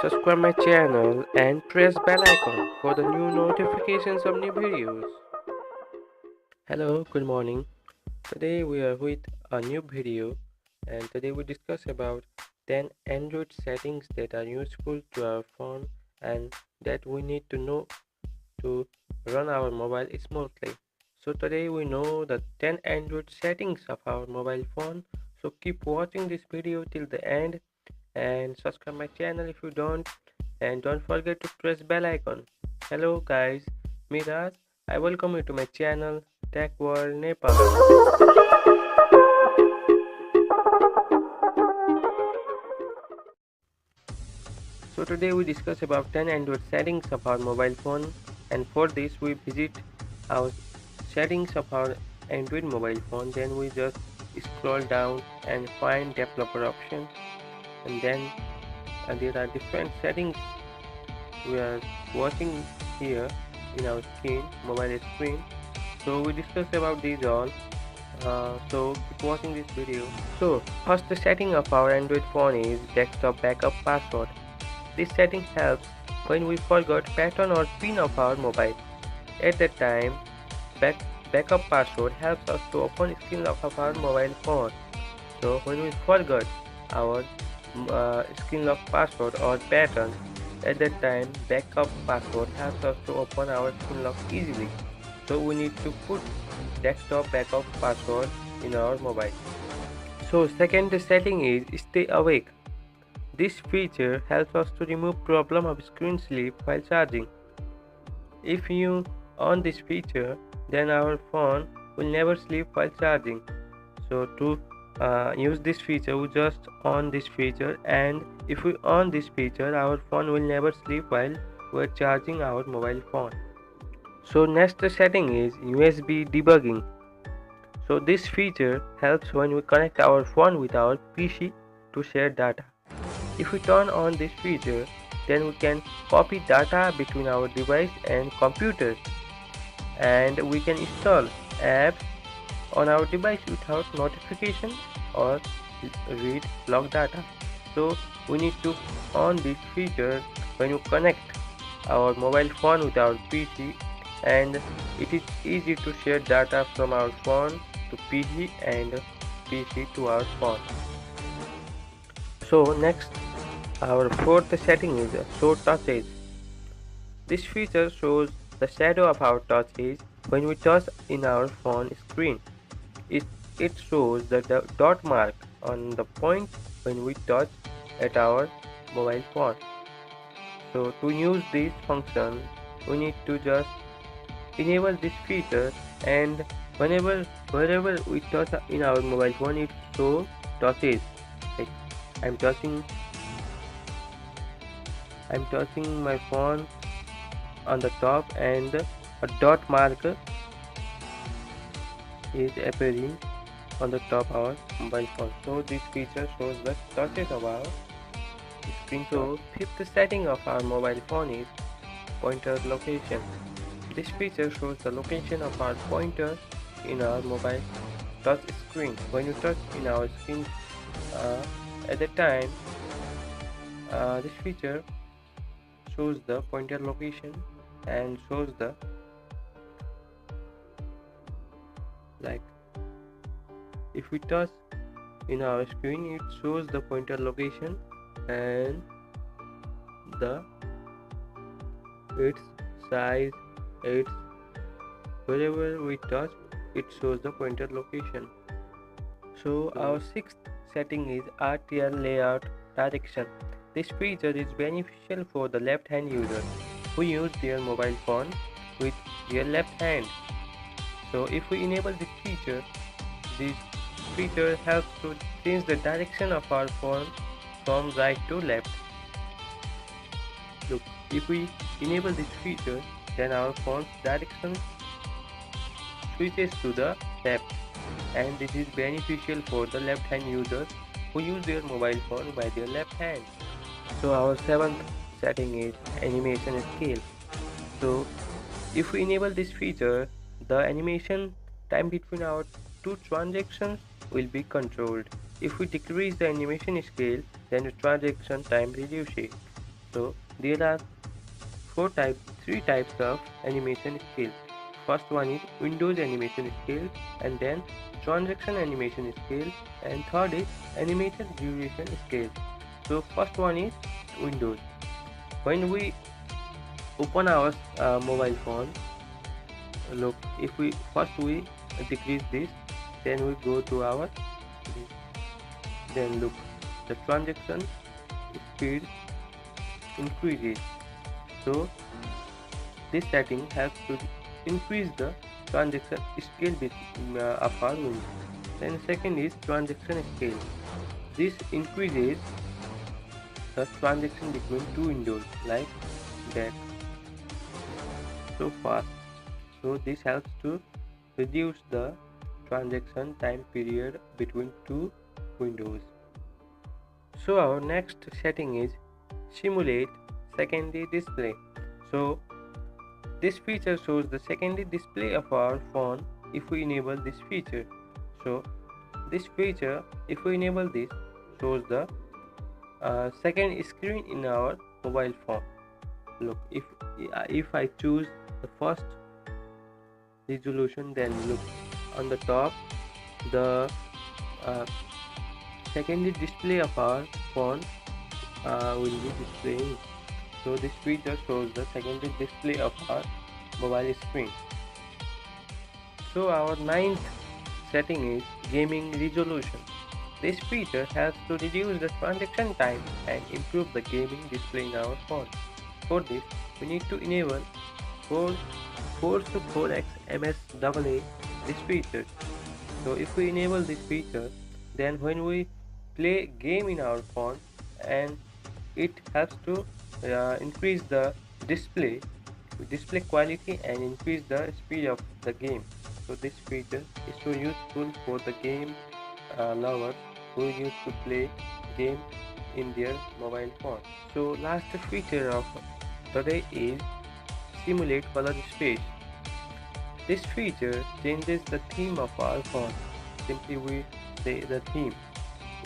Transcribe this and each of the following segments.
Subscribe my channel and press bell icon for the new notifications of new videos. Hello, good morning. Today we are with a new video, and today we discuss about 10 Android settings that are useful to our phone and that we need to know to run our mobile smoothly. So today we know the 10 Android settings of our mobile phone. So keep watching this video till the end and subscribe my channel if you don't, and don't forget to press bell icon. Hello guys, me Raj. I welcome you to my channel Tech World Nepal. So today we discuss about 10 Android settings of our mobile phone, and for this we visit our settings of our Android mobile phone. Then we just scroll down and find developer option, and then there are different settings we are watching here in our screen, mobile screen. So we discuss about these all. So keep watching this video. So first, the setting of our Android phone is desktop backup password. This setting helps when we forgot pattern or pin of our mobile. At that time, backup password helps us to open screen lock of our mobile phone. So when we forgot our screen lock password or pattern, at that time backup password helps us to open our screen lock easily. So we need to put desktop backup password in our mobile. So second setting is stay awake. This feature helps us to remove problem of screen sleep while charging. If you on this feature, then our phone will never sleep while charging. So to use this feature, we just on this feature, and if we on this feature, our phone will never sleep while we're charging our mobile phone. So next setting is USB debugging. So this feature helps when we connect our phone with our PC to share data. If we turn on this feature, then we can copy data between our device and computer, and we can install apps on our device without notification or read log data. So we need to on this feature when you connect our mobile phone with our PC, and it is easy to share data from our phone to PC and PC to our phone. So next, our fourth setting is show touches. This feature shows the shadow of our touch edge when we touch in our phone screen. It shows the dot mark on the point when we touch at our mobile phone. So to use this function, we need to just enable this feature, and wherever we touch in our mobile phone, it shows touches. Like I'm touching my phone on the top, and a dot mark is appearing on the top of our mobile phone. So this feature shows the touches of our screen. So fifth setting of our mobile phone is pointer location. This feature shows the location of our pointer in our mobile touch screen. When you touch in our screen at the time, this feature shows the pointer location and shows the like if we touch in our screen, it shows the pointer location and the its size, its wherever we touch, it shows the pointer location. So our sixth setting is RTL layout direction. This feature is beneficial for the left-hand user who use their mobile phone with their left hand. So if we enable this feature helps to change the direction of our phone from right to left. Look, if we enable this feature, then our phone's direction switches to the left, and this is beneficial for the left-hand users who use their mobile phone by their left hand. So our seventh setting is animation scale. So if we enable this feature, the animation time between our two transactions will be controlled. If we decrease the animation scale, then the transaction time reduces. So there are three types of animation scale. First one is Windows animation scale, and then transaction animation scale, and third is animated duration scale. So first one is Windows. When we open our mobile phone, look, if we first we decrease this, then we go to our, then look, the transaction speed increases. So this setting helps to increase the transaction scale of our window. Then second is transaction scale. This increases the transaction between two windows like that so fast. So this helps to reduce the transaction time period between two windows. So our next setting is simulate secondary display. So this feature shows the secondary display of our phone if we enable this feature. So this feature, if we enable this, shows the second screen in our mobile phone. Look, if I choose the first resolution, then look on the top, the uh, secondary display of our phone will be displaying. So this feature shows the secondary display of our mobile screen. So our ninth setting is gaming resolution. This feature helps to reduce the transaction time and improve the gaming display in our phone. For this, we need to enable 4 to 4x MSAA this feature. So if we enable this feature, then when we play game in our phone, and it helps to increase the display quality and increase the speed of the game. So this feature is so useful for the game lovers who used to play game in their mobile phone. So last feature of today is simulate color space. This feature changes the theme of our phone. Simply we say the theme.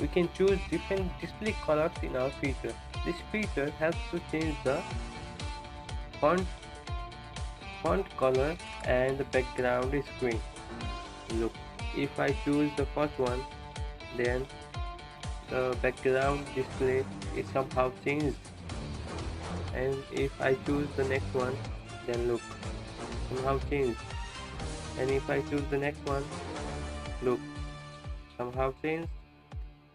We can choose different display colors in our feature. This feature helps to change the font color and the background screen. Look, if I choose the first one, then the background display is somehow changed, and if I choose the next one, then look, somehow changed, and if I choose the next one, look, somehow changed,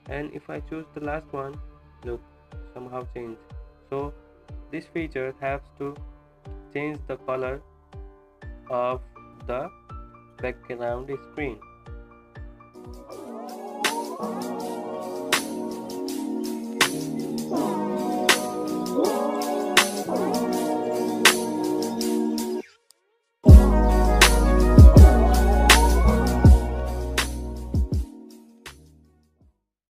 and if I choose the last one, look, somehow changed. So this feature helps to change the color of the background screen.